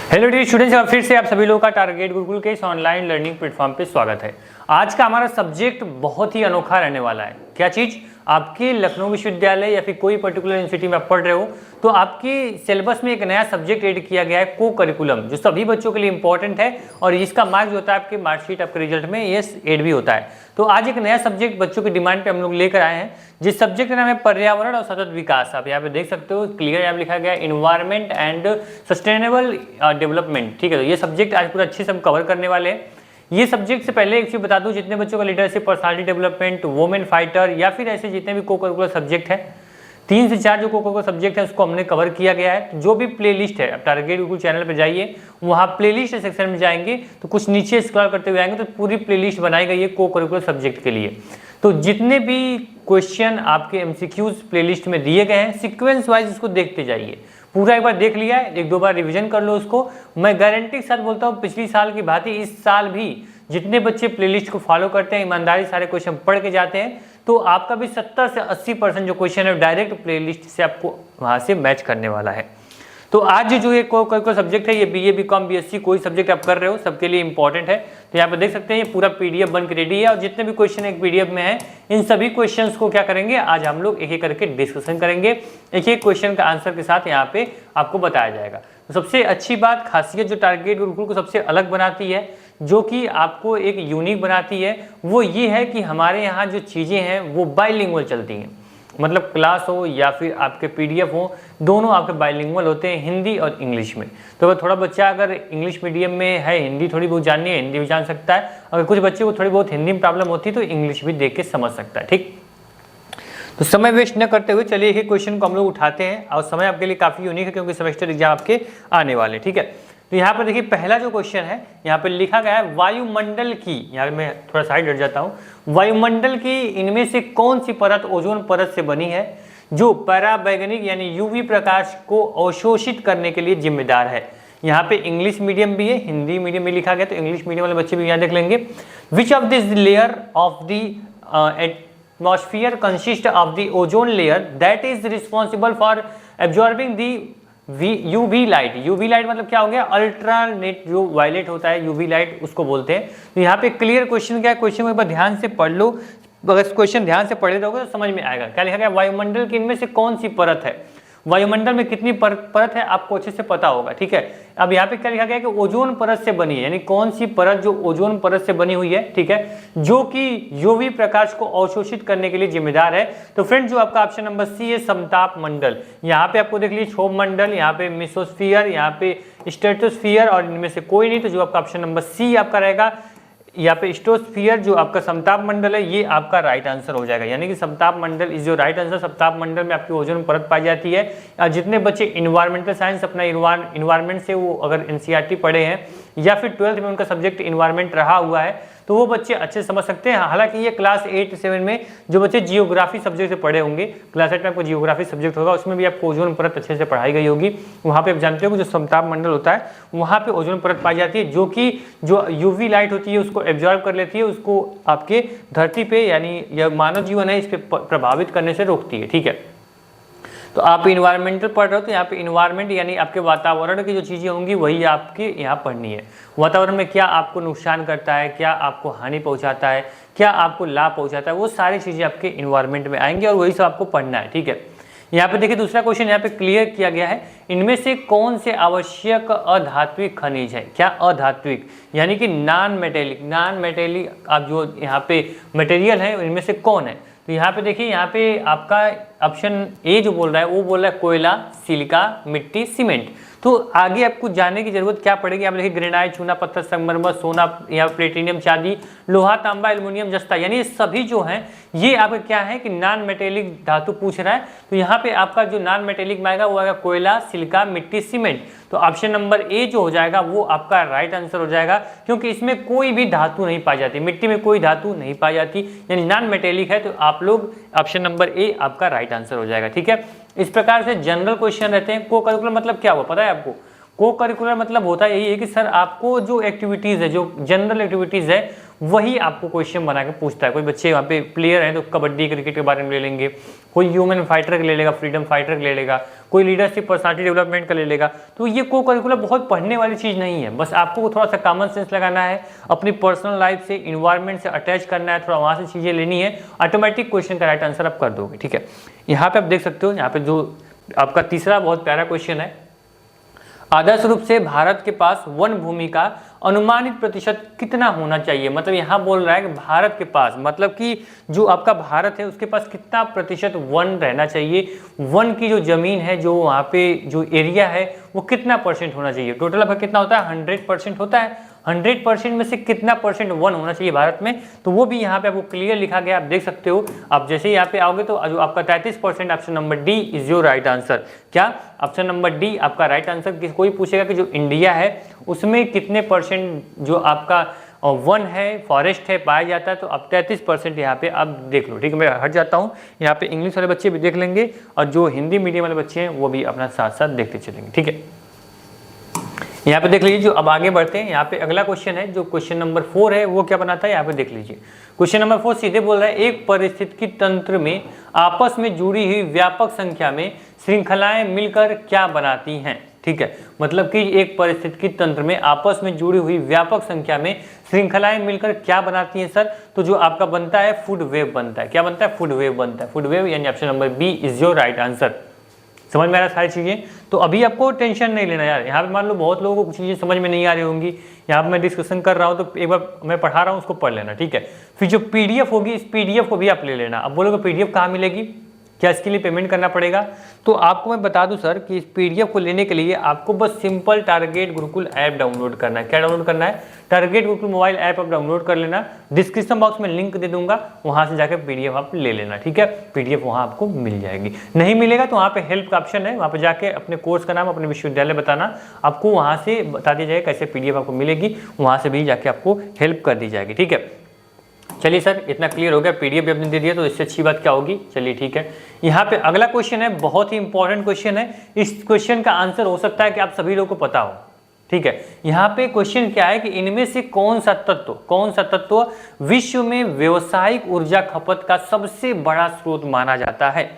Hello dear students, फिर से आप सभी लोगों का टारगेट गुरुकुल के इस ऑनलाइन लर्निंग प्लेटफॉर्म पे स्वागत है। आज का हमारा सब्जेक्ट बहुत ही अनोखा रहने वाला है। क्या चीज़? आपके लखनऊ विश्वविद्यालय या फिर कोई पर्टिकुलर यूनिवर्सिटी में आप पढ़ रहे हो तो आपके सिलेबस में एक नया सब्जेक्ट ऐड किया गया है, को करिकुलम, जो सभी बच्चों के लिए इंपॉर्टेंट है और इसका मार्क्स होता है आपके मार्कशीट आपके रिजल्ट में ये ऐड भी होता है। तो आज एक नया सब्जेक्ट बच्चों की डिमांड पे हम लोग लेकर आए हैं, जिस सब्जेक्ट का नाम है पर्यावरण और सतत विकास। आप यहाँ पे देख सकते हो क्लियर यहाँ लिखा गया है इन्वायरमेंट एंड सस्टेनेबल डेवलपमेंट। ठीक है, तो ये सब्जेक्ट आज पूरा अच्छे से हम कवर करने वाले हैं। ये सब्जेक्ट से पहले एक चीज बता दूं, जितने बच्चों का leadership, personality development, women fighter या फिर ऐसे जितने भी को करिकुलर सब्जेक्ट है, 3 से 4 जो को करिकुलर सब्जेक्ट है उसको हमने कवर किया गया है। जो भी प्लेलिस्ट है, आप टारगेट गुरुकुल चैनल पे जाइए, वहाँ प्लेलिस्ट सेक्शन में जाएंगे तो कुछ नीचे स्क्रॉल करते हुए आएंगे तो पूरी प्लेलिस्ट बनाई गई है को करिकुलर सब्जेक्ट के लिए। तो जितने भी क्वेश्चन आपके एमसीक्यूज प्लेलिस्ट में दिए गए हैं, सीक्वेंस वाइज उसको देखते जाइए। पूरा एक बार देख लिया है, 1-2 बार रिवीजन कर लो उसको। मैं गारंटी के साथ बोलता हूँ पिछली साल की भांति इस साल भी जितने बच्चे प्लेलिस्ट को फॉलो करते हैं, ईमानदारी सारे क्वेश्चन पढ़ के जाते हैं, तो आपका भी 70 से 80% जो क्वेश्चन है डायरेक्ट प्लेलिस्ट से आपको वहां से मैच करने वाला है। तो आज जो ये कोई सब्जेक्ट है, ये बीए, बीकॉम, बीएससी कोई सब्जेक्ट आप कर रहे हो, सबके लिए इंपॉर्टेंट है। तो यहाँ पे देख सकते हैं ये पूरा पीडीएफ बन के रेडी है और जितने भी क्वेश्चन एक पीडीएफ में है, इन सभी क्वेश्चंस को क्या करेंगे आज हम लोग एक एक करके डिस्कशन करेंगे। एक एक क्वेश्चन का आंसर के साथ यहाँ पे आपको बताया जाएगा। तो सबसे अच्छी बात, खासियत जो टारगेट गुरुकुल को सबसे अलग बनाती है, जो कि आपको एक यूनिक बनाती है, वो ये है कि हमारे यहाँ जो चीज़ें हैं वो बाइलिंगुअल चलती हैं। मतलब क्लास हो या फिर आपके पीडीएफ हो, दोनों आपके बाइलिंगुअल होते हैं, हिंदी और इंग्लिश में। तो अगर थोड़ा बच्चा अगर इंग्लिश मीडियम में है, हिंदी थोड़ी बहुत जाननी है, हिंदी भी जान सकता है। अगर कुछ बच्चे को थोड़ी बहुत हिंदी में प्रॉब्लम होती है तो इंग्लिश भी देख के समझ सकता है। ठीक, तो समय वेस्ट न करते हुए चलिए एक क्वेश्चन को हम लोग उठाते हैं। और समय आपके लिए काफ़ी यूनिक है क्योंकि सेमेस्टर एग्जाम आपके आने वाले हैं। ठीक है, तो यहाँ पर देखिए पहला जो क्वेश्चन है, यहाँ पे लिखा गया है वायुमंडल की, यहाँ मैं थोड़ा साइड हट जाता हूँ, वायुमंडल की इनमें से कौन सी परत ओजोन परत से बनी है जो पराबैंगनी यानी यूवी प्रकाश को अवशोषित करने के लिए जिम्मेदार है। यहाँ पे इंग्लिश मीडियम भी है, हिंदी मीडियम में लिखा गया, तो इंग्लिश मीडियम वाले बच्चे भी यहाँ देख लेंगे। विच of this layer of the atmosphere consist of the ozone layer that is responsible for absorbing the UV light. UV light मतलब क्या हो गया? अल्ट्रानेट जो वायलेट होता है, यूवी लाइट उसको बोलते हैं। तो यहाँ पे क्लियर क्वेश्चन क्या है, क्वेश्चन को एक बार ध्यान से पढ़ लो। अगर क्वेश्चन ध्यान से पढ़े रहोगे तो समझ में आएगा। क्या लिखा गया? वायुमंडल की इनमें से कौन सी परत है, वायुमंडल में कितनी परत है आपको अच्छे से पता होगा। ठीक है, अब यहाँ पे क्या लिखा गया कि ओजोन परत से बनी है, यानी कौन सी परत जो ओजोन परत से बनी हुई है, ठीक है, जो कि यूवी प्रकाश को अवशोषित करने के लिए जिम्मेदार है। तो फ्रेंड जो आपका ऑप्शन नंबर सी है, समताप मंडल। यहाँ पे आपको देख लीजिए क्षोभ मंडल, यहाँ पे मेसोस्फीयर, यहाँ पे स्ट्रेटोस्फीयर और इनमें से कोई नहीं। तो जो आपका ऑप्शन नंबर सी आपका रहेगा, यहाँ पे स्ट्रेटोस्फीयर जो आपका समताप मंडल है, ये आपका राइट आंसर हो जाएगा। यानी कि समताप मंडल इज जो राइट आंसर। समताप मंडल में आपकी ओजोन परत पाई जाती है। जितने बच्चे इन्वायरमेंटल साइंस अपना इन्वायरमेंट से वो अगर एनसीईआरटी पढ़े हैं या फिर 12th में उनका सब्जेक्ट इन्वायरमेंट रहा हुआ है तो वो बच्चे अच्छे समझ सकते हैं। हालांकि ये क्लास 8-7 में जो बच्चे जियोग्राफी सब्जेक्ट से पढ़े होंगे, क्लास 8 में आपको जियोग्राफी सब्जेक्ट होगा, उसमें भी आपको ओजोन परत अच्छे से पढ़ाई गई होगी। वहाँ पे आप जानते हो कि जो समताप मंडल होता है वहाँ पे ओजोन परत पाई जाती है, जो कि जो यूवी लाइट होती है उसको एब्जॉर्ब कर लेती है, उसको आपके धरती पे यानी यह मानव जीवन है इस पर प्रभावित करने से रोकती है। ठीक है, तो आप इन्वायरमेंटल पढ़ रहे हो तो यहाँ पे इन्वायरमेंट यानी आपके वातावरण की जो चीज़ें होंगी वही आपके यहाँ पढ़नी है। वातावरण में क्या आपको नुकसान करता है, क्या आपको हानि पहुँचाता है, क्या आपको लाभ पहुँचाता है, वो सारी चीज़ें आपके इन्वायरमेंट में आएंगी और वही सब आपको पढ़ना है। ठीक है, यहाँ पे देखिए दूसरा क्वेश्चन यहाँ पे क्लियर किया गया है, इनमें से कौन से आवश्यक अधात्विक खनिज है। क्या अधात्विक यानी कि नॉन मेटेलिक आप जो यहाँ पे मटेरियल है इनमें से कौन है। तो यहाँ पे देखिए, यहाँ पे आपका ऑप्शन ए जो बोल रहा है वो बोल रहा है कोयला, सिलिका, मिट्टी, सीमेंट। तो आगे आपको जानने की जरूरत क्या पड़ेगी, आप देखिए ग्रेनाइट, चूना पत्थर, संगमरमर, सोना या प्लेटिनियम, चांदी, लोहा, तांबा, एल्युमिनियम, जस्ता, यानी ये सभी जो हैं ये आपका क्या है कि नॉन मेटेलिक धातु पूछ रहा है। तो यहाँ पे आपका जो नॉन मेटेलिक में आएगा वो आएगा कोयला, सिलिका, मिट्टी, सीमेंट। तो ऑप्शन नंबर ए जो हो जाएगा वो आपका राइट आंसर हो जाएगा, क्योंकि इसमें कोई भी धातु नहीं पाई जाती, मिट्टी में कोई धातु नहीं पाई जाती, यानी नॉन मेटेलिक है। तो आप लोग ऑप्शन नंबर ए आपका राइट आंसर हो जाएगा। ठीक है, इस प्रकार से जनरल क्वेश्चन रहते हैं। को करिकुलर मतलब क्या हुआ पता है आपको? को करिकुलर मतलब होता यही है कि सर आपको जो एक्टिविटीज़ है, जो जनरल एक्टिविटीज़ है वही आपको क्वेश्चन बना के पूछता है। कोई बच्चे यहाँ पे प्लेयर हैं तो कबड्डी क्रिकेट के बारे में ले लेंगे, कोई ह्यूमन फाइटर का ले लेगा, फ्रीडम फाइटर का ले लेगा, कोई लीडरशिप पर्सनालिटी डेवलपमेंट का ले लेगा। तो ये को करिकुलर बहुत पढ़ने वाली चीज़ नहीं है, बस आपको थोड़ा सा कॉमन सेंस लगाना है, अपनी पर्सनल लाइफ से इन्वायरमेंट से अटैच करना है, थोड़ा वहाँ से चीज़ें लेनी है, ऑटोमेटिक क्वेश्चन का राइट आंसर आप कर दोगे। ठीक है, यहाँ पे आप देख सकते हो, यहाँ पे जो आपका तीसरा बहुत प्यारा क्वेश्चन है, आदर्श रूप से भारत के पास वन भूमि का अनुमानित प्रतिशत कितना होना चाहिए। मतलब यहाँ बोल रहा है कि भारत के पास, मतलब कि जो आपका भारत है उसके पास कितना प्रतिशत वन रहना चाहिए, वन की जो जमीन है, जो वहाँ पे जो एरिया है वो कितना परसेंट होना चाहिए। टोटल आपका कितना होता है, 100% होता है। 100% में से कितना परसेंट वन होना चाहिए भारत में, तो वो भी यहाँ पे आपको क्लियर लिखा गया, आप देख सकते हो। आप जैसे ही यहाँ पे आओगे तो जो आपका 33%, option number D is your right answer. क्या ऑप्शन नंबर डी आपका राइट आंसर। कोई पूछेगा कि जो इंडिया है उसमें कितने परसेंट जो आपका वन है, फॉरेस्ट है, पाया जाता है, तो अब 33% यहाँ पे आप देख लो। ठीक है, मैं हट जाता हूँ, यहाँ पे इंग्लिश वाले बच्चे भी देख लेंगे और जो हिंदी मीडियम वाले बच्चे हैं वो भी अपना साथ साथ देखते चलेंगे। ठीक है, यहाँ पे देख लीजिए। जो अब आगे बढ़ते हैं, यहाँ पे अगला क्वेश्चन है, जो क्वेश्चन नंबर 4 है, वो क्या बनाता है, यहाँ पे देख लीजिए। क्वेश्चन नंबर 4 सीधे बोल रहा है, एक पारिस्थितिकी तंत्र में आपस में जुड़ी हुई व्यापक संख्या में श्रृंखलाएं मिलकर क्या बनाती हैं। ठीक है, मतलब कि एक पारिस्थितिकी तंत्र में आपस में जुड़ी हुई व्यापक संख्या में श्रृंखलाएं मिलकर क्या बनाती हैं सर, तो जो आपका बनता है फूड वेव बनता है। क्या बनता है, फूड वेव बनता है। फूड वेव यानी option number b is your right answer. समझ में आ रहा सारी चीज़ें। तो अभी आपको टेंशन नहीं लेना यार, यहाँ पे मान लो बहुत लोगों को चीज़ें समझ में नहीं आ रही होंगी, यहाँ पे मैं डिस्कशन कर रहा हूँ तो एक बार मैं पढ़ा रहा हूँ उसको पढ़ लेना। ठीक है, फिर जो पीडीएफ होगी इस पीडीएफ को भी आप ले लेना। अब बोलोगे पीडीएफ कहाँ मिलेगी, क्या इसके लिए पेमेंट करना पड़ेगा, तो आपको मैं बता दूं सर कि इस पीडीएफ को लेने के लिए आपको बस simple target Gurukul app download करना है। क्या डाउनलोड करना है, टारगेट गुरुकुल मोबाइल ऐप आप डाउनलोड कर लेना। डिस्क्रिप्शन बॉक्स में लिंक दे दूंगा, वहां से जाकर पीडीएफ आप ले लेना। ठीक है, पीडीएफ वहां आपको मिल जाएगी। नहीं मिलेगा तो वहाँ पे हेल्प का ऑप्शन है, वहाँ पे जाके अपने कोर्स का नाम, अपने विश्वविद्यालय बताना, आपको वहाँ से बता दिया जाएगा कैसे पीडीएफ आपको मिलेगी, वहाँ से भी जाके आपको हेल्प कर दी जाएगी। ठीक है, चलिए सर इतना क्लियर हो गया, पीडीएफ भी आपने दे दिया तो इससे अच्छी बात क्या होगी। चलिए ठीक है, यहाँ पे अगला क्वेश्चन है, बहुत ही इंपॉर्टेंट क्वेश्चन है। इस क्वेश्चन का आंसर हो सकता है कि आप सभी लोगों को पता हो। ठीक है, यहाँ पे क्वेश्चन क्या है कि इनमें से कौन सा तत्व विश्व में व्यावसायिक ऊर्जा खपत का सबसे बड़ा स्रोत माना जाता है।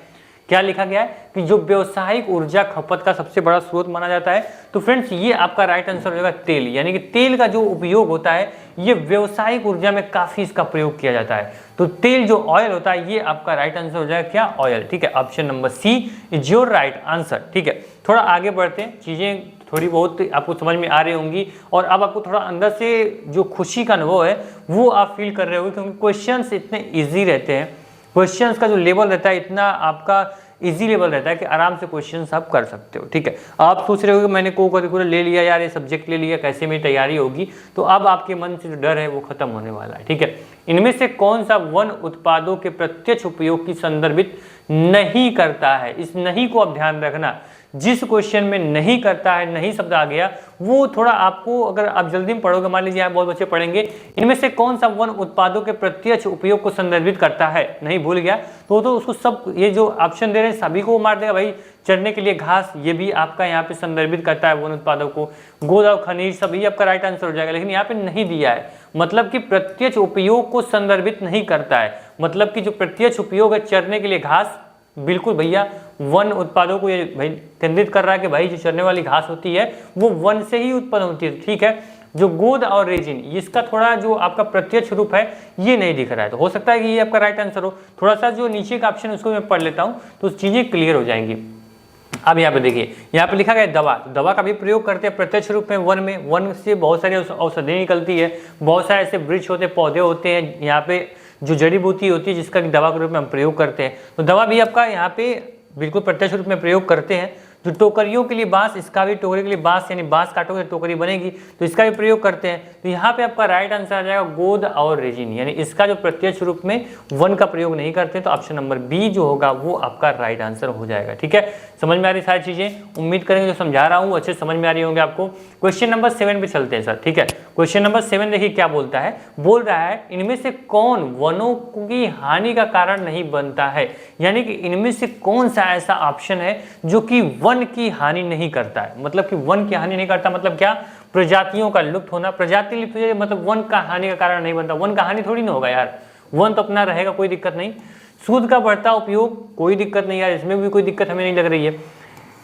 क्या लिखा गया है कि जो व्यावसायिक ऊर्जा खपत का सबसे बड़ा स्रोत माना जाता है, तो फ्रेंड्स ये आपका राइट आंसर हो जाएगा तेल। यानी कि तेल का जो उपयोग होता है ये व्यावसायिक ऊर्जा में काफी इसका प्रयोग किया जाता है। तो तेल जो ऑयल होता है ये आपका राइट आंसर हो जाएगा क्या, ऑयल। ठीक है, option number c is your right answer. ठीक है, थोड़ा आगे बढ़ते हैं, चीजें थोड़ी बहुत आपको समझ में आ रही होंगी और अब आपको थोड़ा अंदर से जो खुशी का अनुभव है वो आप फील कर रहे होंगे, क्योंकि क्वेश्चंस इतने ईजी रहते हैं, क्वेश्चंस का जो लेवल रहता है इतना आपका इजी लेवल रहता है कि आराम से क्वेश्चंस आप कर सकते हो। ठीक है, आप सोच रहे हो कि मैंने को करिकुलर ले लिया यार, ये सब्जेक्ट ले लिया, कैसे मेरी तैयारी होगी, तो अब आपके मन से जो डर है वो खत्म होने वाला है। ठीक है, इनमें से कौन सा वन उत्पादों के प्रत्यक्ष उपयोग की संदर्भित नहीं करता है, इस नहीं को आप ध्यान रखना। जिस क्वेश्चन में नहीं करता है, नहीं शब्द आ गया, वो थोड़ा आपको, अगर आप जल्दी में पढ़ोगे, मान लीजिए यहाँ बहुत बच्चे पढ़ेंगे, इनमें से कौन सा वन उत्पादों के प्रत्यक्ष उपयोग को संदर्भित करता है, नहीं भूल गया तो उसको सब, ये जो ऑप्शन दे रहे हैं सभी को मार देगा भाई। चढ़ने के लिए घास, ये भी आपका यहाँ पे संदर्भित करता है वन उत्पादों को। गोदा खनिज, सभी आपका राइट आंसर हो जाएगा, लेकिन यहाँ पे नहीं दिया है, मतलब कि प्रत्यक्ष उपयोग को संदर्भित नहीं करता है। मतलब कि जो प्रत्यक्ष उपयोग है चरने के लिए घास, बिल्कुल भैया वन उत्पादों को ये भाई केंद्रित कर रहा है कि भाई जो चरने वाली घास होती है वो वन से ही उत्पन्न होती है। ठीक है, जो गोद और रेजिन, इसका थोड़ा जो आपका प्रत्यक्ष रूप है ये नहीं दिख रहा है, तो हो सकता है कि ये आपका राइट आंसर हो। थोड़ा सा जो नीचे का ऑप्शन उसको मैं पढ़ लेता हूँ तो चीजें क्लियर हो जाएंगी। अब यहाँ पे देखिए, यहाँ पे लिखा गया दवा, दवा का भी प्रयोग करते हैं प्रत्यक्ष रूप में वन से बहुत सारी औषधि निकलती है, बहुत सारे ऐसे वृक्ष होते हैं, पौधे होते हैं, यहाँ पे जो जड़ी बूटी होती है जिसका दवा के रूप में हम प्रयोग करते हैं। तो दवा भी आपका यहाँ पे बिल्कुल प्रत्यक्ष रूप में प्रयोग करते हैं। जो टोकरियों के लिए बांस, इसका भी टोकरी के लिए बांस, यानी बांस काटोगे तो टोकरी बनेगी, तो इसका भी प्रयोग करते हैं। तो यहाँ पे आपका राइट आंसर आ जाएगा गोद और रेजिन, यानी इसका जो प्रत्यक्ष रूप में वन का प्रयोग नहीं करते, तो ऑप्शन नंबर बी जो होगा वो आपका राइट आंसर हो जाएगा। ठीक है, समझ में आ रही सारी चीजें, उम्मीद करेंगे जो समझा रहा हूँ अच्छे समझ में आ रही होंगे आपको। क्वेश्चन नंबर 7 पे चलते हैं सर। ठीक है, क्वेश्चन नंबर 7 देखिए क्या बोलता है, बोल रहा है इनमें से कौन वनों की हानि का कारण नहीं बनता है। यानी कि इनमें से कौन सा ऐसा ऑप्शन है जो कि वन की हानि नहीं करता है। मतलब कि वन की हानि नहीं करता मतलब क्या, प्रजातियों का लुप्त होना। प्रजाति लुप्त हो जाए मतलब वन का हानि का कारण नहीं बनता, वन का हानि थोड़ी ना होगा यार, वन तो अपना रहेगा, कोई दिक्कत नहीं। सूद का बढ़ता उपयोग, कोई दिक्कत नहीं यार, इसमें भी कोई दिक्कत हमें नहीं लग रही है।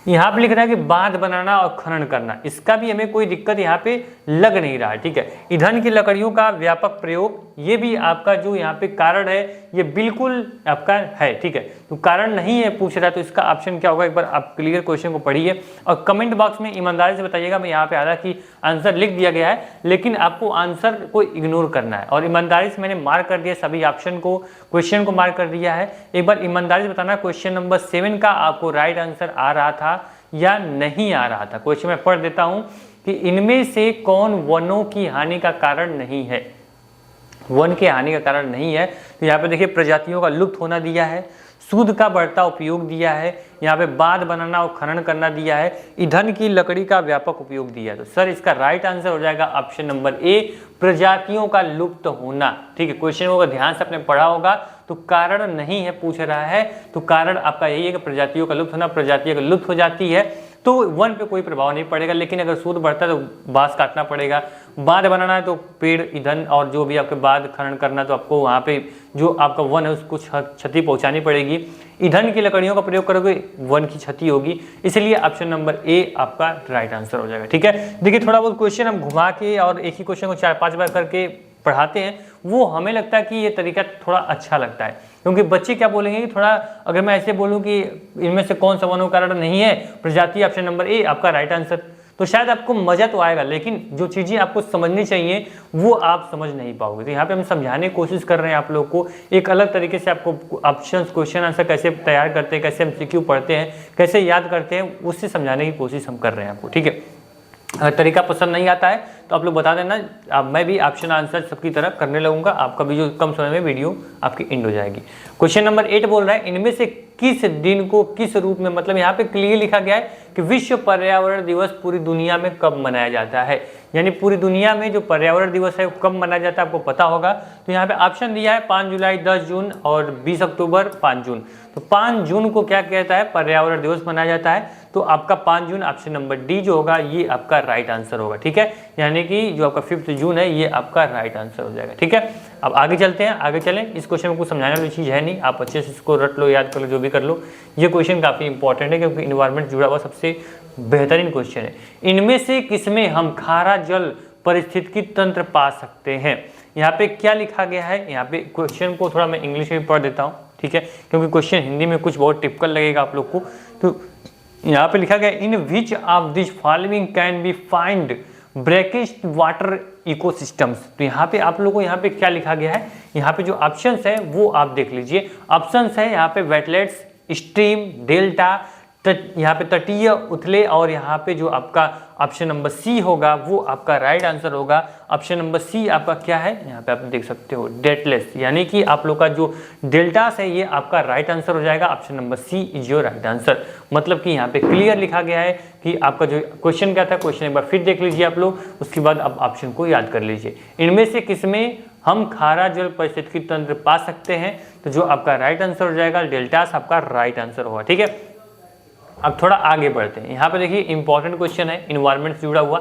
यहाँ पे लिख रहा है कि बांध बनाना और खनन करना, इसका भी हमें कोई दिक्कत यहाँ पे लग नहीं रहा है, ठीक है। ईंधन की लकड़ियों का व्यापक प्रयोग, ये भी आपका जो यहाँ पे कारण है ये बिल्कुल आपका है, ठीक है। तो कारण नहीं है पूछ रहा है, तो इसका ऑप्शन क्या होगा, एक बार आप क्लियर क्वेश्चन को पढ़िए और कमेंट बॉक्स में ईमानदारी से बताइएगा। मैं यहाँ पे हालांकि आंसर लिख दिया गया है, लेकिन आपको आंसर को इग्नोर करना है और ईमानदारी से मैंने मार्क कर दिया सभी ऑप्शन को, क्वेश्चन को मार्क कर दिया है। एक बार ईमानदारी से बताना क्वेश्चन नंबर 7 का आपको राइट आंसर आ रहा था या नहीं आ रहा था। क्वेश्चन मैं पढ़ देता हूं कि इनमें से कौन वनों की हानि का कारण नहीं है, वन के हानि का कारण नहीं है। तो यहाँ पे देखिए प्रजातियों का लुप्त होना दिया है, सूद का बढ़ता उपयोग दिया है, यहाँ पे बांध बनाना और खनन करना दिया है, ईंधन की लकड़ी का व्यापक उपयोग दिया है। तो सर इसका राइट आंसर हो जाएगा ऑप्शन नंबर ए, प्रजातियों का लुप्त होना, ठीक है। क्वेश्चन को ध्यान से आपने पढ़ा होगा, तो कारण नहीं है पूछ रहा है, तो कारण आपका यही है कि प्रजातियों का लुप्त होना, प्रजातियों का लुप्त हो जाती है तो वन पे कोई प्रभाव नहीं पड़ेगा। लेकिन अगर सूद बढ़ता है तो बांस काटना पड़ेगा, बांध बनाना है तो पेड़ ईंधन और जो भी आपके बांध खनन करना तो आपको वहाँ पे जो आपका वन है उसको क्षति पहुँचानी पड़ेगी। ईंधन की लकड़ियों का प्रयोग करोगे वन की क्षति होगी, इसलिए ऑप्शन नंबर ए आपका राइट आंसर हो जाएगा, ठीक है। देखिए थोड़ा बहुत क्वेश्चन हम घुमा के और एक ही क्वेश्चन को 4-5 बार करके पढ़ाते हैं, वो हमें लगता है कि ये तरीका थोड़ा अच्छा लगता है, क्योंकि बच्चे क्या बोलेंगे कि थोड़ा अगर मैं ऐसे बोलूं कि इनमें से कौन सा वनों कारण नहीं है, प्रजाति ऑप्शन नंबर ए आपका राइट आंसर, तो शायद आपको मजा तो आएगा, लेकिन जो चीजें आपको समझनी चाहिए वो आप समझ नहीं पाओगे। तो यहाँ पे हम समझाने की कोशिश कर रहे हैं आप लोग को एक अलग तरीके से, आपको ऑप्शन क्वेश्चन आंसर कैसे तैयार करते हैं, कैसे MCQ पढ़ते हैं, कैसे याद करते हैं, उससे समझाने की कोशिश हम कर रहे हैं आपको, ठीक है। अगर तरीका पसंद नहीं आता है तो आप लोग बता देना, अब मैं भी ऑप्शन आंसर सबकी तरह करने लगूंगा, आपका भी जो कम समय में वीडियो आपकी एंड हो जाएगी। क्वेश्चन नंबर 8 बोल रहा है इनमें से किस दिन को किस रूप में, मतलब यहाँ पे क्लियर लिखा गया है कि विश्व पर्यावरण दिवस पूरी दुनिया में कब मनाया जाता है, यानी पूरी दुनिया में जो पर्यावरण दिवस है वो कब मनाया जाता है आपको पता होगा। तो यहाँ पे ऑप्शन दिया है 5 जुलाई, 10 जून और 20 अक्टूबर, 5 जून। तो 5 जून को क्या कहता है, पर्यावरण दिवस मनाया जाता है, तो आपका 5 जून ऑप्शन नंबर डी जो होगा ये आपका राइट आंसर होगा, ठीक है। यानी कि जो आपका 5 जून है ये आपका राइट आंसर हो जाएगा, ठीक है। अब आगे चलते हैं, आगे चलें। इस क्वेश्चन में कुछ समझाने वाली चीज़ है नहीं, आप अच्छे से इसको रट लो, याद कर लो, जो भी कर लो। ये क्वेश्चन काफ़ी इंपॉर्टेंट है क्योंकि इन्वायरमेंट जुड़ा हुआ सबसे बेहतरीन क्वेश्चन है। इनमें से किसमें हम खारा जल पारिस्थितिकी तंत्र पा सकते हैं, यहाँ पे क्या लिखा गया है। यहाँ पे क्वेश्चन को थोड़ा मैं इंग्लिश में पढ़ देता हूँ, ठीक है, क्योंकि क्वेश्चन हिंदी में कुछ बहुत टिपिकल लगेगा आप लोग को। तो यहाँ पे लिखा गया in which of this following can be find brackish water ecosystems. तो यहाँ पे आप लोगों को यहाँ पे क्या लिखा गया है, यहाँ पे जो ऑप्शंस है वो आप देख लीजिए। ऑप्शंस है यहाँ पे वेटलेट्स, स्ट्रीम, डेल्टा, यहाँ पे तटीय, उथले, और यहाँ पे जो आपका ऑप्शन नंबर सी होगा वो आपका राइट आंसर होगा। ऑप्शन नंबर सी आपका क्या है, यहाँ पे आप देख सकते हो डेल्टलेस, यानी कि आप लोग का जो डेल्टास है ये आपका राइट आंसर हो जाएगा। Option number c is your right answer. मतलब कि यहाँ पे क्लियर लिखा गया है कि आपका जो क्वेश्चन क्या था, क्वेश्चन एक बार फिर देख लीजिए आप लोग, उसके बाद आप ऑप्शन को याद कर लीजिए। इनमें से किसमें हम खारा जल पारिस्थितिकी तंत्र पा सकते हैं, तो जो आपका राइट आंसर हो जाएगा डेल्टास आपका राइट आंसर होगा, ठीक है। अब थोड़ा आगे बढ़ते हैं, यहाँ पे देखिए इंपॉर्टेंट क्वेश्चन है इन्वायरमेंट से जुड़ा हुआ।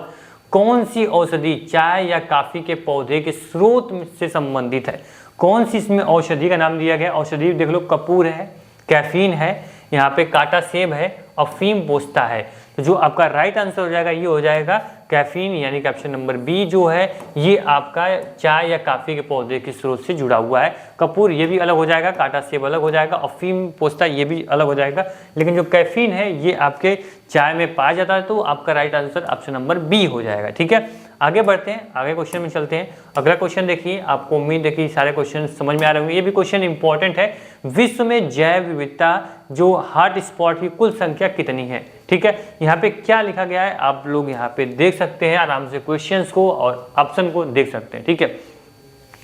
कौन सी औषधि चाय या कॉफी के पौधे के स्रोत से संबंधित है, कौन सी इसमें औषधि का नाम दिया गया। औषधि देख लो, कपूर है, कैफीन है, यहाँ पे काटा सेब है, अफीम पोस्ता है। तो जो आपका राइट आंसर हो जाएगा ये हो जाएगा कैफीन, यानी कि ऑप्शन नंबर बी जो है ये आपका चाय या कॉफी के पौधे के स्रोत से जुड़ा हुआ है। कपूर ये भी अलग हो जाएगा, काटा सेब अलग हो जाएगा, अफीम पोस्ता ये भी अलग हो जाएगा, लेकिन जो कैफीन है ये आपके चाय में पाया जाता है, तो आपका right answer option number b हो जाएगा, ठीक है। आगे बढ़ते हैं, आगे क्वेश्चन में चलते हैं। अगला क्वेश्चन देखिए, आपको उम्मीद है कि सारे क्वेश्चन समझ में आ रहे होंगे। ये भी क्वेश्चन इंपॉर्टेंट है। विश्व में जैव विविधता जो हॉट स्पॉट की कुल संख्या कितनी है, ठीक है। यहाँ पे क्या लिखा गया है आप लोग यहाँ पे देख सकते हैं आराम से, क्वेश्चंस को और ऑप्शन को देख सकते हैं, ठीक है।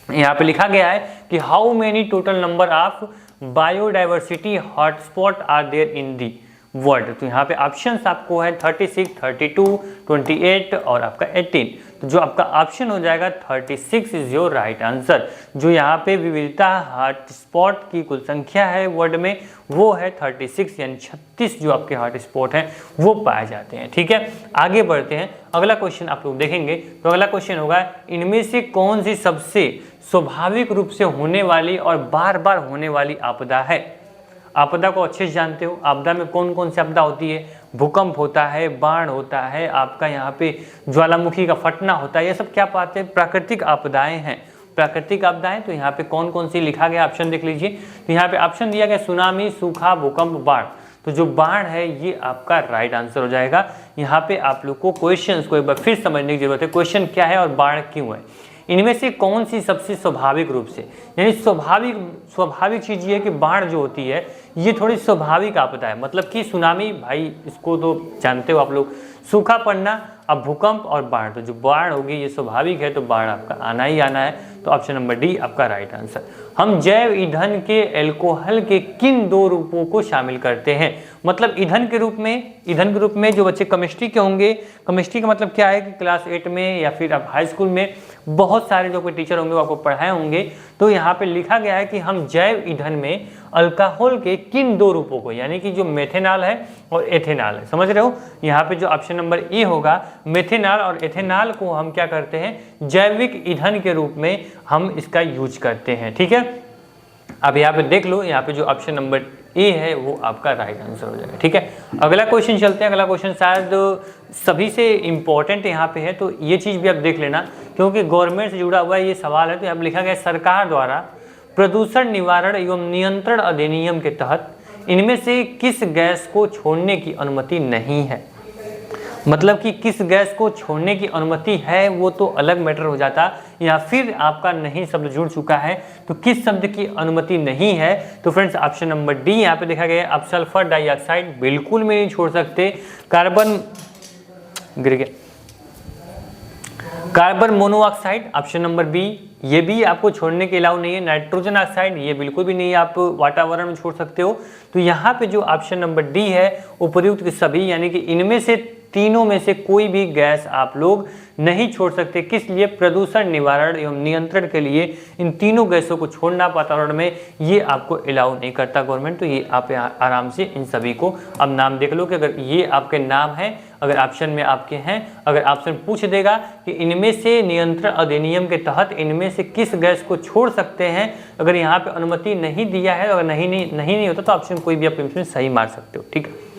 यहाँ पे लिखा गया है कि how many total number of biodiversity hotspot are there in the world. तो यहाँ पे ऑप्शंस आपको है 36, 32, 28 और आपका 18। तो जो आपका ऑप्शन हो जाएगा 36 इज योर राइट आंसर। जो यहाँ पे विविधता हॉटस्पॉट की कुल संख्या है वर्ड में वो है 36, यानी 36 जो आपके हॉटस्पॉट हैं वो पाए जाते हैं। ठीक है, आगे बढ़ते हैं। अगला क्वेश्चन आप लोग देखेंगे तो अगला क्वेश्चन होगा इनमें से कौन सी सबसे स्वाभाविक रूप से होने वाली और बार बार होने वाली आपदा है। आपदा को अच्छे से जानते हो, आपदा में कौन कौन सी आपदा होती है, भूकंप होता है, बाढ़ होता है, आपका यहाँ पे ज्वालामुखी का फटना होता है, ये सब क्या पाते हैं, प्राकृतिक आपदाएं हैं। प्राकृतिक आपदाएं, तो यहाँ पे कौन कौन सी लिखा गया ऑप्शन देख लीजिए। तो यहाँ पे ऑप्शन दिया गया सुनामी, सूखा, भूकंप, बाढ़। तो जो बाढ़ है ये आपका राइट आंसर हो जाएगा। यहाँ पे आप लोग को क्वेश्चन को एक बार फिर समझने की जरूरत है, क्वेश्चन क्या है और बाढ़ क्यों है। इनमें से कौन सी सबसे स्वाभाविक रूप से, यानी स्वाभाविक चीज ये है कि बाढ़ जो होती है ये थोड़ी स्वाभाविक आपदा है। मतलब कि सुनामी, भाई इसको तो जानते हो आप लोग, सूखा पड़ना, अब भूकंप और बाढ़। तो जो बाढ़ होगी ये स्वाभाविक है, तो बाढ़ आपका आना ही आना है। तो ऑप्शन नंबर डी आपका राइट आंसर। हम जैव ईंधन के एल्कोहल के किन दो रूपों को शामिल करते हैं। मतलब ईंधन के रूप में जो बच्चे केमिस्ट्री के होंगे, केमिस्ट्री का मतलब क्या है कि क्लास 8 में या फिर आप हाई स्कूल में बहुत सारे जो कोई टीचर होंगे वो आपको पढ़ाए होंगे। तो यहाँ पे लिखा गया है कि हम जैव ईंधन में अल्कोहल के किन दो रूपों को, यानी कि जो मेथेनॉल है और एथेनॉल है, समझ रहे हो। यहाँ पे जो ऑप्शन नंबर ए होगा मेथेनॉल और एथेनॉल को हम क्या करते हैं, जैविक ईंधन के रूप में हम इसका यूज करते हैं। ठीक है, अब यहाँ पे देख लो, यहाँ पे जो ऑप्शन नंबर ए है वो आपका राइट आंसर हो जाएगा। ठीक है, अगला क्वेश्चन चलते हैं। अगला क्वेश्चन शायद सभी से इंपॉर्टेंट यहाँ पे है, तो ये चीज़ भी आप देख लेना क्योंकि गवर्नमेंट से जुड़ा हुआ ये सवाल है। तो यहाँ लिखा गया सरकार द्वारा प्रदूषण निवारण एवं नियंत्रण अधिनियम के तहत इनमें से किस गैस को छोड़ने की अनुमति नहीं है। मतलब कि किस गैस को छोड़ने की अनुमति है वो तो अलग मैटर हो जाता, या फिर आपका नहीं शब्द जुड़ चुका है तो किस शब्द की अनुमति नहीं है। तो फ्रेंड्स ऑप्शन नंबर डी यहाँ पे देखा गया। अब सल्फर डाइऑक्साइड बिल्कुल में नहीं छोड़ सकते, कार्बन गिर गया, carbon monoxide option number b, ये भी आपको छोड़ने के अलाउ नहीं है। नाइट्रोजन ऑक्साइड ये बिल्कुल भी नहीं, आप वातावरण में छोड़ सकते हो। तो यहाँ पे जो ऑप्शन नंबर डी है उपयुक्त के सभी, यानी कि इनमें से तीनों में से कोई भी गैस आप लोग नहीं छोड़ सकते। किस लिए, प्रदूषण निवारण एवं नियंत्रण के लिए इन तीनों गैसों को छोड़ना वातावरण में ये आपको अलाउ नहीं करता गवर्नमेंट। तो ये आप आराम से इन सभी को अब नाम देख लो कि अगर ये आपके नाम है, अगर ऑप्शन में आपके हैं, अगर ऑप्शन पूछ देगा कि इनमें से नियंत्रण अधिनियम के तहत इनमें से किस गैस को छोड़ सकते हैं, अगर यहाँ पे अनुमति नहीं दिया है, अगर नहीं होता तो ऑप्शन कोई भी आप इसमें सही मार सकते हो। ठीक है,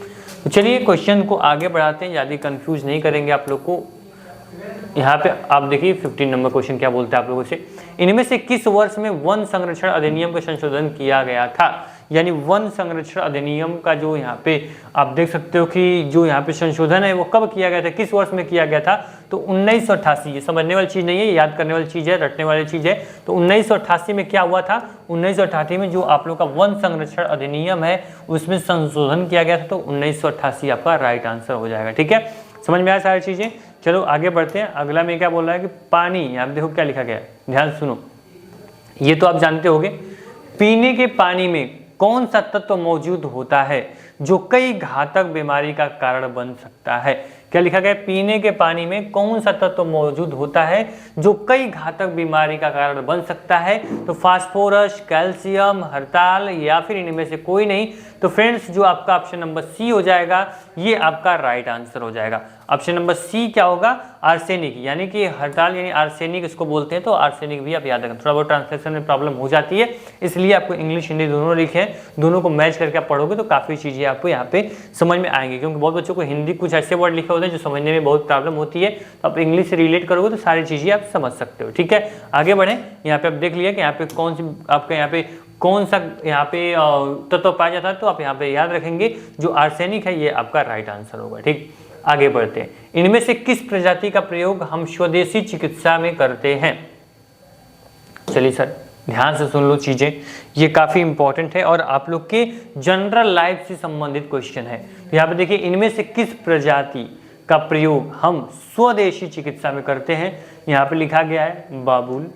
तो चलिए क्वेश्चन को आगे बढ़ाते हैं, ज़्यादा कंफ्यूज नहीं करेंगे आप लोग को। यहाँ पे आप देखिए 15 नंबर क्वेश्चन क्या बोलते हैं आप लोगों से, इनमें से किस वर्ष में वन संरक्षण अधिनियम का संशोधन किया गया था। यानी वन संरक्षण अधिनियम का जो यहाँ पे आप देख सकते हो कि जो यहाँ पे संशोधन है वो कब किया गया था, किस वर्ष में किया गया था। तो 1988, ये समझने वाली चीज़ नहीं है, याद करने वाली चीज़ है, रटने वाली चीज़ है। तो 1988 में क्या हुआ था, 1988 में जो आप लोग का वन संरक्षण अधिनियम है उसमें संशोधन किया गया था। तो 1988 आपका राइट आंसर हो जाएगा। ठीक है, समझ में आया सारी चीज़ें। चलो आगे बढ़ते हैं। अगला में क्या बोल रहा है कि पानी, यहाँ देखो क्या लिखा गया है, ध्यान सुनो। ये तो आप जानते होंगे, पीने के पानी में कौन सा तत्व मौजूद होता है जो कई घातक बीमारी का कारण बन सकता है। क्या लिखा गया, पीने के पानी में कौन सा तत्व मौजूद होता है जो कई घातक बीमारी का कारण बन सकता है। तो फास्फोरस, कैल्शियम, हरताल या फिर इनमें से कोई नहीं। तो फ्रेंड्स जो आपका ऑप्शन नंबर सी हो जाएगा ये आपका राइट आंसर हो जाएगा। ऑप्शन नंबर सी क्या होगा, आर्सेनिक, यानी कि हरताल यानी आर्सेनिक इसको बोलते हैं। तो आर्सेनिक भी आप याद रखें, थोड़ा बहुत ट्रांसलेशन में प्रॉब्लम हो जाती है, इसलिए आपको इंग्लिश हिंदी दोनों लिखे हैं, दोनों को मैच करके आप पढ़ोगे तो काफ़ी चीज़ें आपको यहाँ पे समझ में आएंगी। क्योंकि बहुत बच्चों को हिंदी कुछ ऐसे वर्ड लिखे होते हैं जो समझने में बहुत प्रॉब्लम होती है, तो आप इंग्लिश से रिलेट करोगे तो सारी चीज़ें आप समझ सकते हो। ठीक है, आगे बढ़ें। यहाँ पे आप देख लिया कि यहाँ पे कौन सी आपके यहाँ पे कौन सा यहाँ पे तत्व पाया जाता है। तो आप यहाँ पे याद रखेंगे जो आर्सेनिक है ये आपका राइट आंसर होगा। ठीक, आगे बढ़ते हैं। इनमें से किस प्रजाति का प्रयोग हम स्वदेशी चिकित्सा में करते हैं। चलिए सर ध्यान से सुन लो चीजें, ये काफी इंपॉर्टेंट है और आप लोग के जनरल लाइफ से संबंधित क्वेश्चन है। तो यहाँ पे देखिए, इनमें से किस प्रजाति का प्रयोग हम स्वदेशी चिकित्सा में करते हैं। यहाँ पे लिखा गया है बाबुल,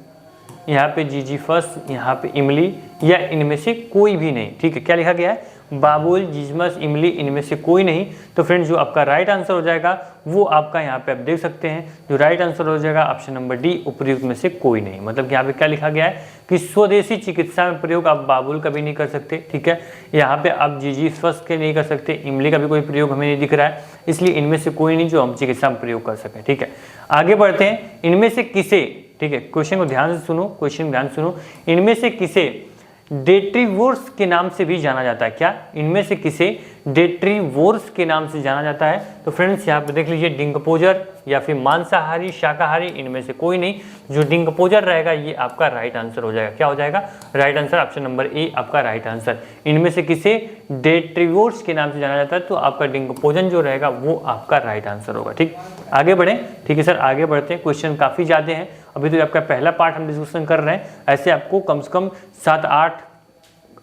यहाँ पे जीजीफस, यहाँ पे इमली या इनमें से कोई भी नहीं। ठीक है, क्या लिखा गया है, बाबुल, जिस्मस, इमली, इनमें से कोई नहीं। तो फ्रेंड्स जो आपका राइट आंसर हो जाएगा वो आपका यहाँ पे आप देख सकते हैं, जो राइट आंसर हो जाएगा ऑप्शन नंबर डी, उपयुक्त में से कोई नहीं। मतलब कि यहाँ पे क्या लिखा गया है कि स्वदेशी चिकित्सा में प्रयोग आप बाबुल का भी नहीं कर सकते, ठीक है। यहाँ पे आप जिस्मस के नहीं कर सकते, इमली का भी कोई प्रयोग हमें नहीं दिख रहा है, इसलिए इनमें से कोई नहीं जो हम चिकित्सा में प्रयोग कर सकें, ठीक है। आगे बढ़ते हैं, इनमें से किसे, ठीक है, क्वेश्चन को ध्यान से सुनो, क्वेश्चन ध्यान सुनो, इनमें से किसे डेट्रीवोर्स के नाम से भी जाना जाता है? क्या इनमें से किसे डेट्रीवोर्स के नाम से जाना जाता है? तो फ्रेंड्स यहाँ पे देख लीजिए, डिंकपोजर या फिर मांसाहारी, शाकाहारी, इनमें से कोई नहीं। जो डिंकपोजर रहेगा ये आपका राइट आंसर हो जाएगा। क्या हो जाएगा? Right answer option number A आपका राइट आंसर। इनमें से किसे डेट्रीवोर्स के नाम से जाना जाता है? तो आपका डिंकपोजन जो रहेगा वो आपका राइट आंसर होगा, ठीक। आगे बढ़े, ठीक है सर, आगे बढ़ते हैं। क्वेश्चन काफी ज्यादा हैं, अभी तो आपका पहला पार्ट हम डिस्कशन कर रहे हैं, ऐसे आपको कम से कम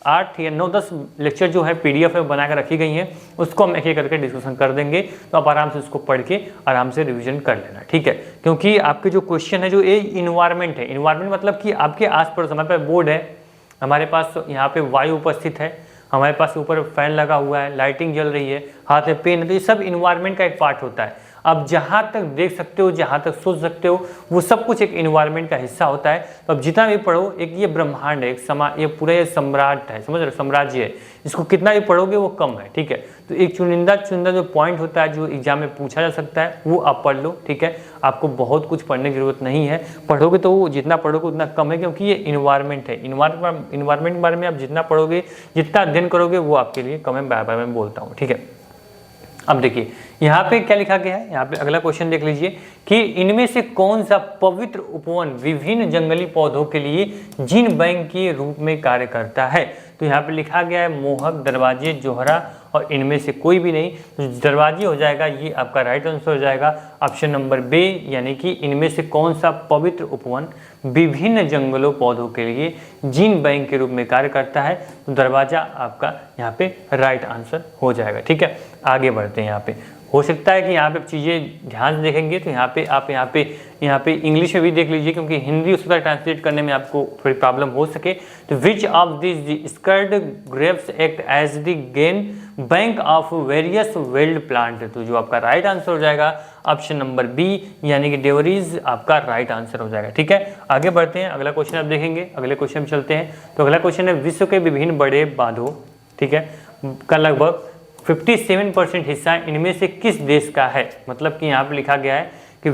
8 या 9-10 लेक्चर जो है पीडीएफ में बनाकर रखी गई हैं, उसको हम एक एक करके डिस्कशन कर देंगे। तो आप आराम से उसको पढ़ के आराम से रिवीजन कर लेना, ठीक है। क्योंकि आपके जो क्वेश्चन है, जो ये इन्वायरमेंट है, इन्वायरमेंट मतलब कि आपके आस पड़ोस, हमारे पास बोर्ड है, हमारे पास यहाँ पे वायु उपस्थित है, हमारे पास ऊपर फैन लगा हुआ है, लाइटिंग जल रही है, हाथ में पेन है, तो ये सब इन्वायरमेंट का एक पार्ट होता है। अब जहाँ तक देख सकते हो, जहाँ तक सोच सकते हो, वो सब कुछ एक इन्वायरमेंट का हिस्सा होता है। तो अब जितना भी पढ़ो, एक ये ब्रह्मांड है, एक ये पूरा ये सम्राट है, समझ रहे, साम्राज्य है, इसको कितना भी पढ़ोगे वो कम है, ठीक है। तो एक चुनिंदा जो पॉइंट होता है, जो एग्जाम में पूछा जा सकता है, वो आप पढ़ लो, ठीक है। आपको बहुत कुछ पढ़ने की जरूरत नहीं है, पढ़ोगे तो वो जितना पढ़ोगे उतना कम है, क्योंकि ये इन्वायरमेंट है। इन्वायरमेंट के बारे में आप जितना पढ़ोगे, जितना अध्ययन करोगे, वो आपके लिए कम है, बार बार मैं बोलता हूँ, ठीक है। अब देखिए यहाँ पे क्या लिखा गया है, यहाँ पे अगला क्वेश्चन देख लीजिए कि इनमें से कौन सा पवित्र उपवन विभिन्न जंगली पौधों के लिए जीन बैंक के रूप में कार्य करता है? तो यहाँ पे लिखा गया है मोहक, दरवाजे, जोहरा, और इनमें से कोई भी नहीं। तो दरवाजे हो जाएगा, ये आपका राइट आंसर हो जाएगा ऑप्शन नंबर बी, यानी कि इनमें से कौन सा पवित्र उपवन विभिन्न जंगलों पौधों के लिए जीन बैंक के रूप में कार्य करता है? तो दरवाजा आपका यहाँ पे राइट आंसर हो जाएगा, ठीक है। आगे बढ़ते हैं, यहाँ पे हो सकता है कि यहाँ पे चीज़ें ध्यान से देखेंगे तो यहाँ पे आप यहाँ पे इंग्लिश में भी देख लीजिए, क्योंकि हिंदी उसके साथ ट्रांसलेट करने में आपको थोड़ी प्रॉब्लम हो सके। तो which of this sacred groves act as the gene bank of various wild plant? तो जो आपका राइट आंसर हो जाएगा ऑप्शन नंबर बी, यानी कि डेवरीज आपका राइट आंसर हो जाएगा, ठीक है। आगे बढ़ते हैं, अगला क्वेश्चन आप देखेंगे, अगले क्वेश्चन में चलते हैं। तो अगला क्वेश्चन है विश्व के विभिन्न बड़े बांधों, ठीक है, का लगभग 57% हिस्सा इनमें से किस देश का है? मतलब कि यहाँ पे लिखा गया है कि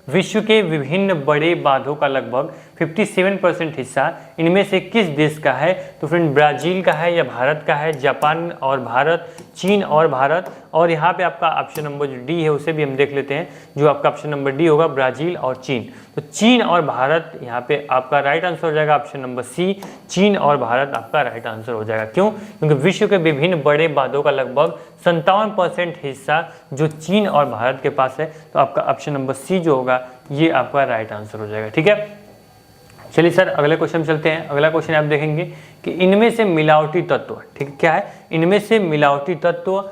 विश्व के विभिन्न बड़े बांधों का लगभग 57% हिस्सा इनमें से किस देश का है? तो फ्रेंड ब्राजील का है या भारत का है? जापान और भारत, चीन और भारत, और यहाँ पे आपका ऑप्शन नंबर जो डी है उसे भी हम देख लेते हैं। जो आपका ऑप्शन नंबर डी होगा, ब्राजील और चीन। तो चीन और भारत यहाँ पे आपका राइट आंसर हो जाएगा ऑप्शन नंबर सी, चीन और भारत आपका राइट आंसर हो जाएगा। क्यों? क्योंकि विश्व के विभिन्न बड़े बांधों का लगभग 57% हिस्सा जो चीन और भारत के पास है। तो आपका ऑप्शन नंबर सी जो होगा ये आपका राइट आंसर हो जाएगा, ठीक है। चलिए सर अगले क्वेश्चन में चलते हैं। अगला क्वेश्चन आप देखेंगे कि इनमें से मिलावटी तत्व, ठीक, क्या है? इनमें से मिलावटी तत्व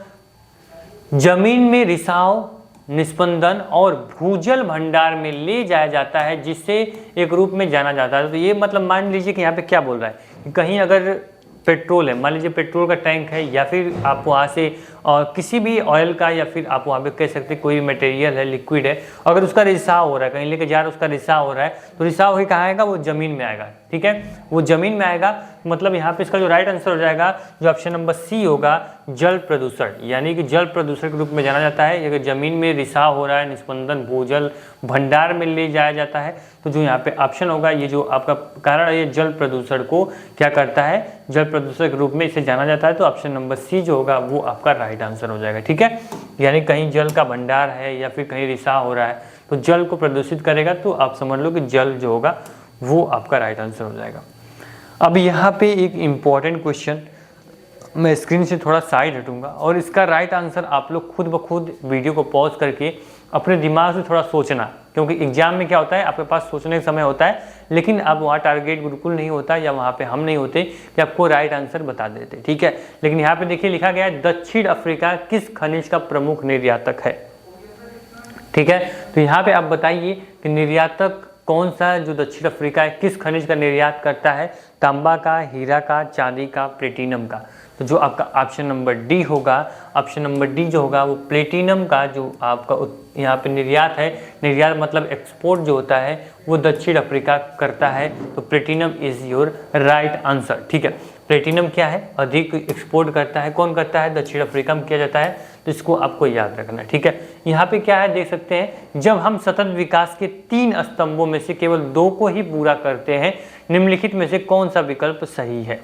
जमीन में रिसाव, निस्पंदन और भूजल भंडार में ले जाया जाता है, जिससे एक रूप में जाना जाता है। तो ये मतलब मान लीजिए कि यहाँ पे क्या बोल रहा है कि कहीं अगर पेट्रोल है, मान लीजिए पेट्रोल का टैंक है, या फिर आप वहाँ से किसी भी ऑयल का, या फिर आप वहाँ पे कह सकते कोई भी मटेरियल है, लिक्विड है, अगर उसका रिसाव हो रहा है, कहीं लेके जा रहा है, उसका रिसाव हो रहा है, तो रिसाव ही कहाँ आएगा? वो जमीन में आएगा, ठीक है, वो जमीन में आएगा। मतलब यहाँ पे इसका जो राइट आंसर हो जाएगा जो ऑप्शन नंबर सी होगा, जल प्रदूषण, यानी कि जल प्रदूषण के रूप में जाना जाता है। अगर जमीन में रिसाव हो रहा है, निस्पंदन, भूजल भंडार में ले जाया जाता है, तो जो यहाँ पे ऑप्शन होगा, ये जो आपका कारण है, ये जल प्रदूषण को क्या करता है? जल प्रदूषण के रूप में इसे जाना जाता है। तो ऑप्शन नंबर सी जो होगा वो आपका राइट आंसर हो जाएगा, ठीक है। यानी कहीं जल का भंडार है या फिर कहीं रिसाव हो रहा है तो जल को प्रदूषित करेगा, तो आप समझ लो कि जल जो होगा वो आपका राइट आंसर हो जाएगा। अब यहाँ पे एक इम्पॉर्टेंट क्वेश्चन, मैं स्क्रीन से थोड़ा साइड हटूंगा और इसका राइट आंसर आप लोग खुद ब खुद वीडियो को पॉज करके अपने दिमाग से थोड़ा सोचना, क्योंकि एग्जाम में क्या होता है, आपके पास सोचने का समय होता है, लेकिन अब वहाँ टारगेट बिल्कुल नहीं होता, या वहाँ पे हम नहीं होते कि आपको राइट आंसर बता देते, ठीक है। लेकिन यहाँ पे देखिए लिखा गया है दक्षिण अफ्रीका किस खनिज का प्रमुख निर्यातक है, ठीक है। तो यहाँ पे आप बताइए कि निर्यातक कौन सा जो दक्षिण अफ्रीका है किस खनिज का निर्यात करता है? तांबा का, हीरा का, चांदी का, प्लेटिनम का? तो तो जो आपका ऑप्शन नंबर डी होगा, ऑप्शन नंबर डी जो होगा वो प्लेटिनम का जो आपका यहाँ पे निर्यात है, निर्यात मतलब एक्सपोर्ट जो होता है वो दक्षिण अफ्रीका करता है। तो platinum is your right answer. ठीक है, प्लेटिनम क्या है, अधिक एक्सपोर्ट करता है, कौन करता है, दक्षिण अफ्रीका में किया जाता है। तो इसको आपको याद रखना है। ठीक है, यहाँ पे क्या है देख सकते हैं, जब हम सतत विकास के 3 स्तंभों में से केवल 2 को ही पूरा करते हैं, निम्नलिखित में से कौन सा विकल्प सही है।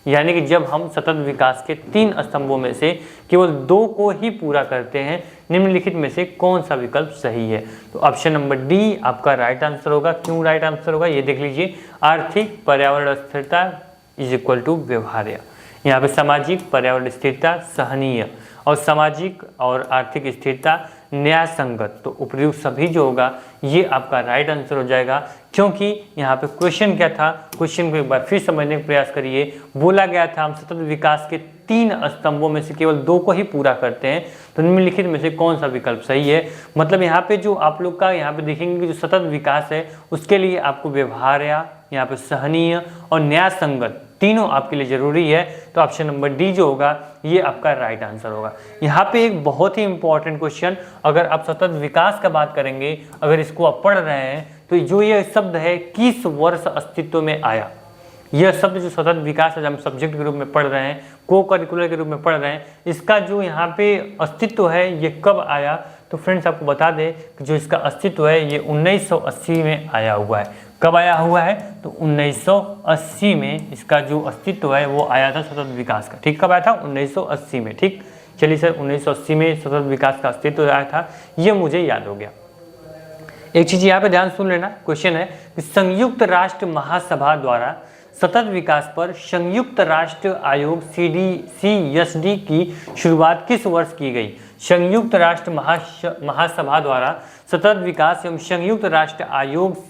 यानी कि जब हम सतत विकास के 3 स्तंभों में से केवल 2 को ही पूरा करते हैं, निम्नलिखित में से कौन सा विकल्प सही है। तो ऑप्शन नंबर डी आपका राइट आंसर होगा। क्यों राइट आंसर होगा ये देख लीजिए, आर्थिक पर्यावरण स्थिरता इज इक्वल टू व्यवहार्य। यहाँ पे सामाजिक पर्यावरण स्थिरता सहनीय, और सामाजिक और आर्थिक स्थिरता न्याय संगत। तो उपयुक्त सभी जो होगा ये आपका राइट आंसर हो जाएगा, क्योंकि यहाँ पे क्वेश्चन क्या था, क्वेश्चन को एक बार फिर समझने का प्रयास करिए। बोला गया था हम सतत विकास के 3 स्तंभों में से केवल 2 को ही पूरा करते हैं, तो निम्नलिखित में से कौन सा विकल्प सही है। मतलब यहाँ पे जो आप लोग का यहाँ पे देखेंगे कि जो सतत विकास है उसके लिए आपको व्यवहार्य, यहाँ पे सहनीय और न्याय संगत तीनों आपके लिए जरूरी है। तो ऑप्शन नंबर डी जो होगा ये आपका राइट आंसर होगा। यहाँ पे एक बहुत ही इंपॉर्टेंट क्वेश्चन, अगर आप सतत विकास का बात करेंगे, अगर इसको आप पढ़ रहे हैं तो जो ये शब्द है किस वर्ष अस्तित्व में आया, यह शब्द जो सतत विकास है हम सब्जेक्ट के रूप में पढ़ रहे हैं, को करिकुलर के रूप में पढ़ रहे हैं, इसका जो यहाँ पे अस्तित्व है ये कब आया। तो फ्रेंड्स आपको बता दें कि जो इसका अस्तित्व है ये 1980 में आया हुआ है। कब आया हुआ है, तो 1980 में इसका जो अस्तित्व है वो आया था सतत विकास का। ठीक, कब आया था, 1980 में। ठीक, चलिए सर 1980 में सतत विकास का अस्तित्व आया था, ये मुझे याद हो गया। एक चीज यहाँ पे ध्यान सुन लेना, क्वेश्चन है कि संयुक्त राष्ट्र महासभा द्वारा सतत विकास पर संयुक्त राष्ट्र आयोग CSD की शुरुआत किस वर्ष की गई। संयुक्त राष्ट्र महासभा द्वारा सतत विकास एवं संयुक्त राष्ट्र आयोग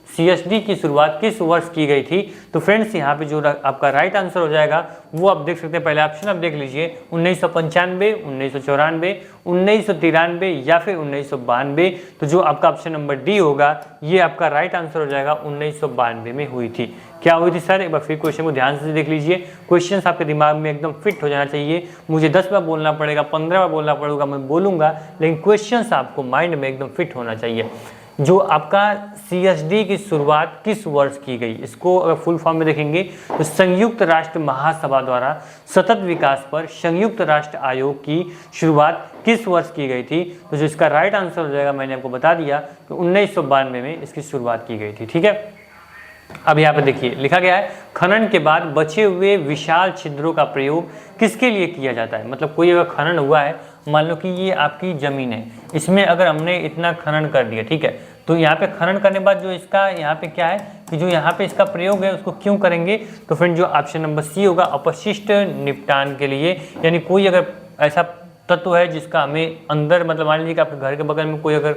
CSD की शुरुआत किस वर्ष की गई थी। तो फ्रेंड्स यहाँ पे जो आपका राइट आंसर हो जाएगा वो आप देख सकते हैं, पहले ऑप्शन आप देख लीजिए, 1995, 1994, 1993 या फिर 1992। तो जो आपका ऑप्शन नंबर डी होगा ये आपका राइट आंसर हो जाएगा, 1992 में हुई थी। क्या हुई थी सर, एक बार फिर क्वेश्चन को ध्यान से देख लीजिए। क्वेश्चन आपके दिमाग में एकदम फिट हो जाना चाहिए। मुझे 10 बार बोलना पड़ेगा, 15 बार बोलना पड़ेगा, मैं बोलूँगा, लेकिन क्वेश्चन आपको माइंड में एकदम फिट होना चाहिए। जो आपका CSD की शुरुआत किस वर्ष की गई, इसको अगर फुल फॉर्म में देखेंगे तो संयुक्त राष्ट्र महासभा द्वारा सतत विकास पर संयुक्त राष्ट्र आयोग की शुरुआत किस वर्ष की गई थी। तो जो इसका राइट आंसर हो जाएगा, मैंने आपको बता दिया कि 1992 में इसकी शुरुआत की गई थी। ठीक है, अब यहाँ पे देखिए लिखा गया है, खनन के बाद बचे हुए विशाल छिद्रों का प्रयोग किसके लिए किया जाता है। मतलब कोई अगर खनन हुआ है, मान लो कि ये आपकी जमीन है, इसमें अगर हमने इतना खनन कर दिया, ठीक है, तो यहाँ पे खनन करने के बाद जो इसका यहाँ पे क्या है कि जो यहाँ पे इसका प्रयोग है उसको क्यों करेंगे। तो फ्रेंड जो ऑप्शन नंबर सी होगा, अपशिष्ट निपटान के लिए। यानी कोई अगर ऐसा तत्व है जिसका हमें अंदर, मतलब मान लीजिए कि आपके घर के बगल में कोई अगर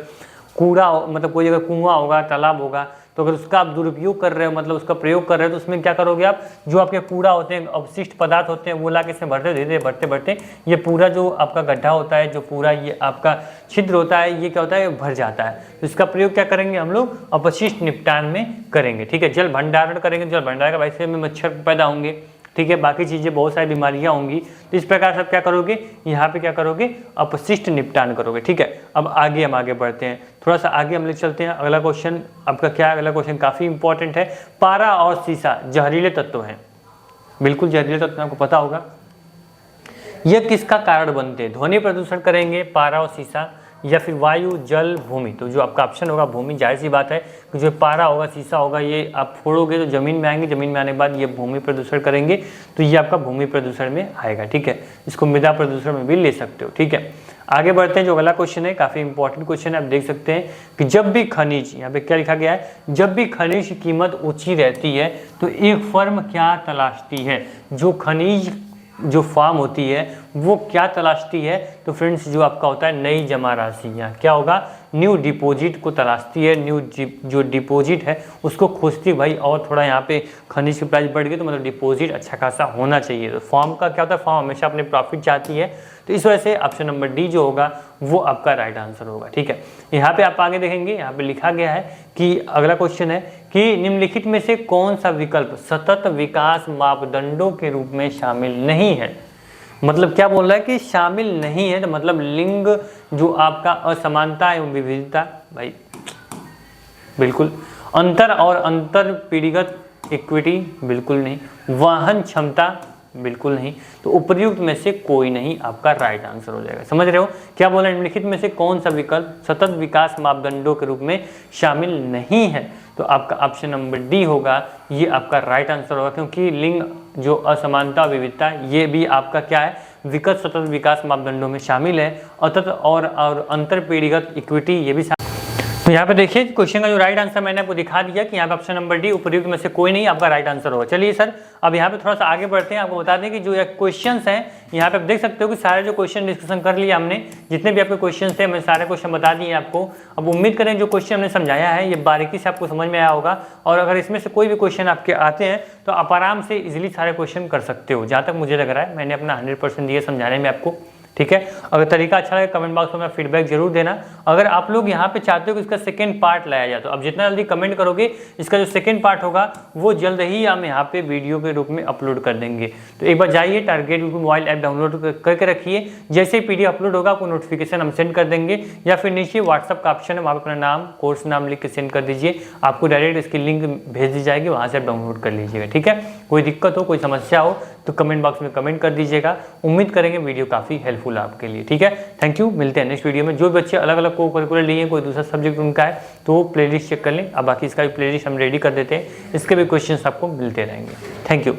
कूड़ा, मतलब कोई अगर कुआं होगा, तालाब होगा, तो अगर उसका आप दुरुपयोग कर रहे हो, मतलब उसका प्रयोग कर रहे हो, तो उसमें क्या करोगे आप, जो आपके कूड़ा होते हैं, अवशिष्ट पदार्थ होते हैं, वो ला के इसमें भरते, धीरे भरते भरते ये पूरा जो आपका गड्ढा होता है, जो पूरा ये आपका छिद्र होता है, ये क्या होता है, भर जाता है। तो इसका प्रयोग क्या करेंगे हम लोग, अपशिष्ट निपटान में करेंगे। ठीक है, जल भंडारण करेंगे, जल भंडारण का वैसे में मच्छर पैदा होंगे, ठीक है, बाकी चीज़ें बहुत सारी बीमारियां होंगी। तो इस प्रकार से आप क्या करोगे, यहाँ पे क्या करोगे, अपशिष्ट निपटान करोगे। ठीक है, अब आगे हम आगे बढ़ते हैं, थोड़ा सा आगे हम ले चलते हैं। अगला क्वेश्चन आपका क्या है, अगला क्वेश्चन काफ़ी इंपॉर्टेंट है। पारा और सीसा जहरीले तत्व हैं, बिल्कुल जहरीले तत्व आपको पता होगा। यह किसका कारण बनते हैं, ध्वनि प्रदूषण करेंगे पारा और सीसा, या फिर वायु, जल, भूमि। तो जो आपका ऑप्शन होगा भूमि, जाहिर सी बात है कि जो पारा होगा, सीसा होगा, ये आप फोड़ोगे तो जमीन में आएंगे, जमीन में आने के बाद ये भूमि प्रदूषण करेंगे, तो ये आपका भूमि प्रदूषण में आएगा। ठीक है, इसको मृदा प्रदूषण में भी ले सकते हो। ठीक है, आगे बढ़ते हैं। जो अगला क्वेश्चन है काफ़ी इंपॉर्टेंट क्वेश्चन है, आप देख सकते हैं कि जब भी खनिज, यहाँ पे क्या लिखा गया है, जब भी खनिज की कीमत ऊँची रहती है तो एक फर्म क्या तलाशती है। जो खनिज जो फार्म होती है वो क्या तलाशती है, तो फ्रेंड्स जो आपका होता है नई जमा राशि, यहाँ क्या होगा, न्यू डिपॉजिट को तलाशती है। न्यू जो डिपॉजिट है उसको खोजती है भाई, और थोड़ा यहाँ पे खनिज की प्राइस बढ़ गई तो मतलब डिपॉजिट अच्छा खासा होना चाहिए। तो फॉर्म का क्या होता है, फॉर्म हमेशा अपने प्रॉफिट चाहती है, तो इस वजह से ऑप्शन नंबर डी जो होगा वो आपका राइट आंसर होगा। ठीक है, यहाँ पे आप आगे देखेंगे, यहाँ पे लिखा गया है कि अगला क्वेश्चन है कि निम्नलिखित में से कौन सा विकल्प सतत विकास मापदंडों के रूप में शामिल नहीं है। मतलब क्या बोल रहा है कि शामिल नहीं है, तो मतलब लिंग जो आपका असमानता है, विविधता, भाई बिल्कुल। अंतर और अंतर पीढ़ीगत इक्विटी, बिल्कुल नहीं। वाहन क्षमता, बिल्कुल नहीं। तो उपर्युक्त में से कोई नहीं आपका राइट आंसर हो जाएगा। समझ रहे हो क्या बोला? निम्नलिखित में से कौन सा विकल्प सतत विकास मापदंडों के रूप में शामिल नहीं है? तो आपका ऑप्शन नंबर डी होगा, ये आपका राइट आंसर होगा, क्योंकि लिंग जो असमानता विविधता ये भी आपका क्या है, विकट सतत विकास मापदंडों में शामिल है। अतत और अंतर पीढ़ीगत इक्विटी ये भी। तो यहाँ पे देखिए क्वेश्चन का जो राइट आंसर मैंने आपको दिखा दिया कि यहाँ पे ऑप्शन नंबर डी उपर्युक्त में से कोई नहीं आपका राइट आंसर होगा। चलिए सर अब यहाँ पे थोड़ा सा आगे बढ़ते हैं। आपको बता दें कि जो क्वेश्चंस हैं यहाँ पे आप देख सकते हो कि सारे जो क्वेश्चन डिस्कशन कर लिया हमने, जितने भी आपके क्वेश्चन थे मैं सारे क्वेश्चन बता दिए आपको। अब उम्मीद करें जो क्वेश्चन हमने समझाया है ये बारीकी से आपको समझ में आया होगा, और अगर इसमें से कोई भी क्वेश्चन आपके आते हैं तो आप आराम से इजिली सारे क्वेश्चन कर सकते हो। जहाँ तक मुझे लग रहा है मैंने अपना 100% दिया समझाने में आपको, ठीक है। अगर तरीका अच्छा लगे कमेंट बॉक्स में अपना फीडबैक जरूर देना। अगर आप लोग यहाँ पे चाहते हो कि इसका सेकंड पार्ट लाया जाए तो अब जितना जल्दी कमेंट करोगे इसका जो सेकंड पार्ट होगा वो जल्द ही हम यहाँ पे वीडियो के रूप में अपलोड कर देंगे। तो एक बार जाइए target Gurukul mobile app download करके रखिए, जैसे ही पीडीएफ अपलोड होगा आपको नोटिफिकेशन हम सेंड कर देंगे, या फिर नीचे व्हाट्सअप का ऑप्शन है वहाँ पर अपना नाम कोर्स नाम लिख के सेंड कर दीजिए, आपको डायरेक्ट इसकी लिंक भेज दी जाएगी, वहाँ से आप डाउनलोड कर लीजिएगा, ठीक है। कोई दिक्कत हो कोई समस्या हो तो कमेंट बॉक्स में कमेंट कर दीजिएगा। उम्मीद करेंगे वीडियो काफ़ी हेल्पफुल आपके लिए, ठीक है। थैंक यू, मिलते हैं नेक्स्ट वीडियो में। जो बच्चे अलग अलग को करिकुलर लिए कोई दूसरा सब्जेक्ट उनका है तो वो प्लेलिस्ट चेक कर लें। अब बाकी इसका भी प्लेलिस्ट हम रेडी कर देते हैं, इसके भी क्वेश्चंस आपको मिलते रहेंगे। Thank you.